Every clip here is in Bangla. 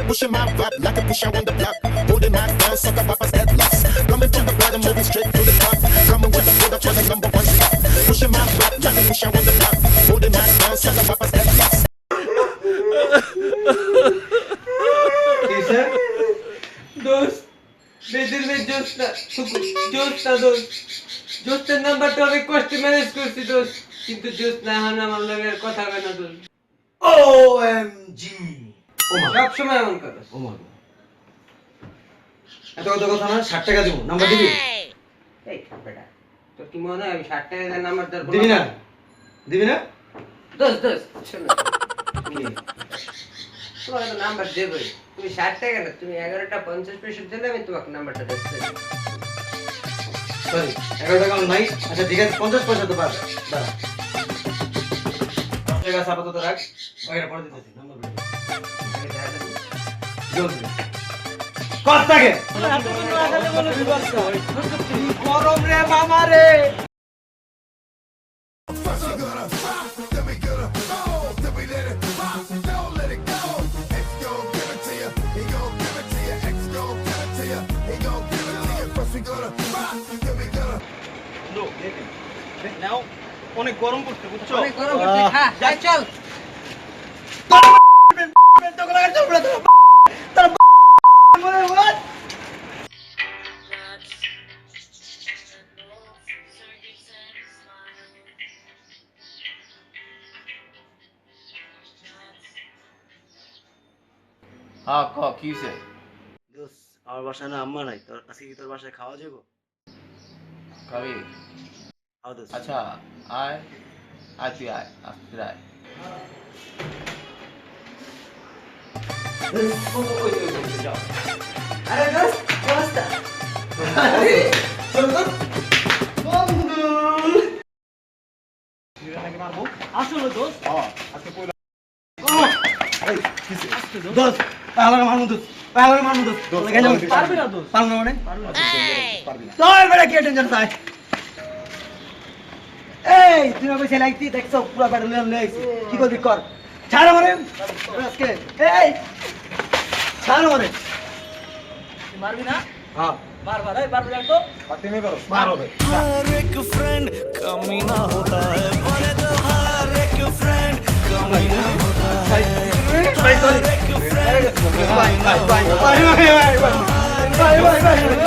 Pushing my vibe like a push on the block. Holding my down, sucker papa's headlocks. Coming from the bottom, moving straight to the top. Coming with the product for the number one spot. Pushing my vibe like a push on the block. Holding my down, sucker papa's headlocks. दोस्त बेदिल में जोस्ता जोस्ता नंबर तो रिक्वेस्ट मैनेज करছি दोस्त কিন্তু জোস না হন আমার লগের কথা কয় না দোস্ত ওএমজি সব সময় এমন করস ও মা এত কথা কথা না 60 টাকা দেব নাম্বার দিবি এই বেটা তোর কি মনে হয় আমি 60 টাকা দিয়ে নাম্বার দর দিবি না দোস্ত শোনো তোমার তো নাম্বার দেবো তুমি 60 টাকা না তুমি 11টা 50 পয়সা দিলে আমি তোমাকে নাম্বারটা দিচ্ছি সরি 11 টাকা নাই আচ্ছা ঠিক আছে 50 পয়সা তো পাবে দাঁড়া টাকা আপাতত রাখ ওইটা পরে দিতেছি নাম্বার বলে জলদি কত টাকা গরম রে মামা রে নাও অনেক গরম পড়ছে বুঝছো অনেক গরম করতে খা যাই চল তো লাগা চল বড় তোর মনে হয় হ্যাঁ ক কি হইছে দোস আমার বাসায় না আম্মা নাই তোর আজকে কি তোর বাসায় খাওয়া যাবে খাবি খাওয়া দোস আচ্ছা আয় আয় তুই আয় আসতে আয় আরে দোস্ত দোস্ত আরে বন্ধু নাকি মারবো আসলে দোস্ত আজকে কইলা দোস পাগলা মারমু দোস পাগলা মারমু দোস পারবি না দোস্ত পারবো না মানে পারবি না তোর বেটা কি টেনশন চাই এই তুই না কইছিস লাইতি দেখছো পুরো বেটা লয়ে আইছি কি করবি কর ছাড় আমারে আজকে এই ছাড় আমারে মারবি না হ্যাঁ মারবার এই পারবি না তো পারতে নেই পারো মারো हर एक फ्रेंड कमी ना होता है पर तो हर एक फ्रेंड कमी ना होता है ভাই সরি ভাই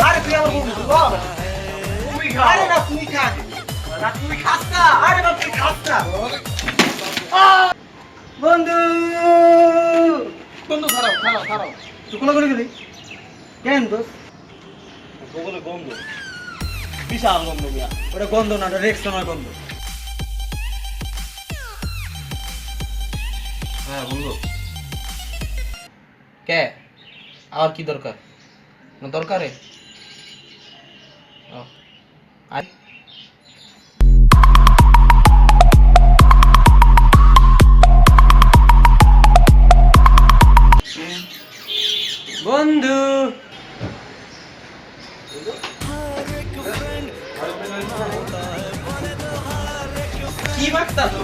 আরে তুই আমার বন্ধু তুমি খা আরে না তুমি খা না তুমি খাস না আরে না তুই খাস না বন্ধু বন্ধু খারাপ তুই কোন করে গেলি কেন দোস বগলে গন্ধ বিশাল গন্ধ মিয়া ওটা গন্ধ না ওটা রেক্স নয় গন্ধ হ্যাঁ বন্ধু কে আর কি দরকার না দরকারে আয় বন্ধু কি বার্তা তো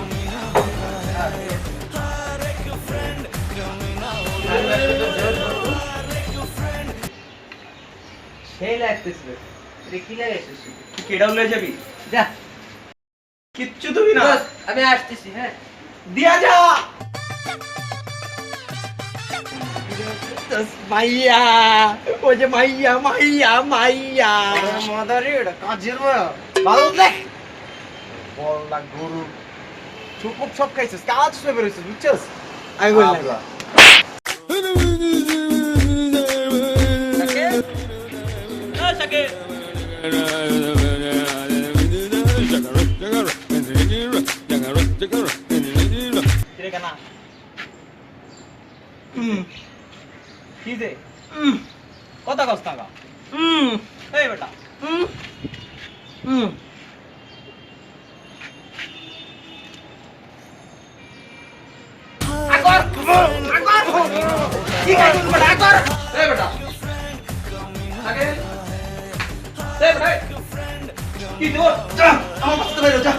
সেই লাগতেছিল রে কি লাগাইছিস তুই কেডাও লয়ে যাবি যা কিচ্ছু তুমি না দোস্ত আমি আসতেছি হ্যাঁ দিয়া যা মাইয়া ওই যে মাইয়া মাদারি এটা কাজের ভালো দেখ বললা গরু চুপক সব খাইছিস কাজ শুয়ে বেরোইছিস বুঝছিস আমি বললাম কি দে কথা কস টাকা এই বেটা কি কাজ করব আগর এই বেটা আগে এই বেটা কি দোর যা আমার পাশে বাইরে যা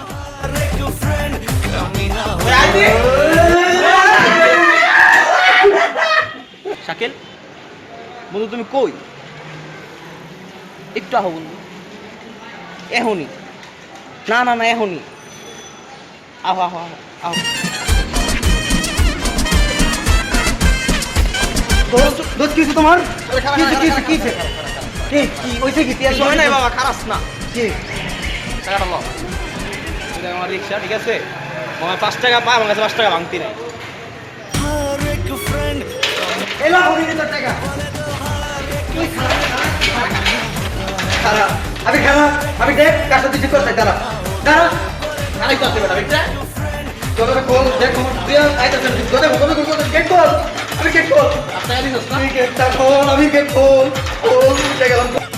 শাকিল আঙ্কেল বন্ধু তুমি কই একটু আহো বন্ধু এখনই না না না এখনই আহো আহো আহো আহো দোষ কি হয়েছে তোমার কি হয়েছে কি সময় নাই বাবা খারাপ না কি টাকাটা লো এটা আমার রিক্সা ঠিক আছে আমার 5 টাকা পায় আমার কাছে 5 টাকা ভাঙতি নাই এলা হরি তোর টাকা খারাপ আমি দেখ কার সাথে ঠিক করতে দাঁড়া আরেক তো আছে বেটা বেটা তোরা কোন দেখ কোন দিয়া আইতা কত গেট কর আমি গেট কর টাকা দিছস না আমি গেট খোল ও গেলাম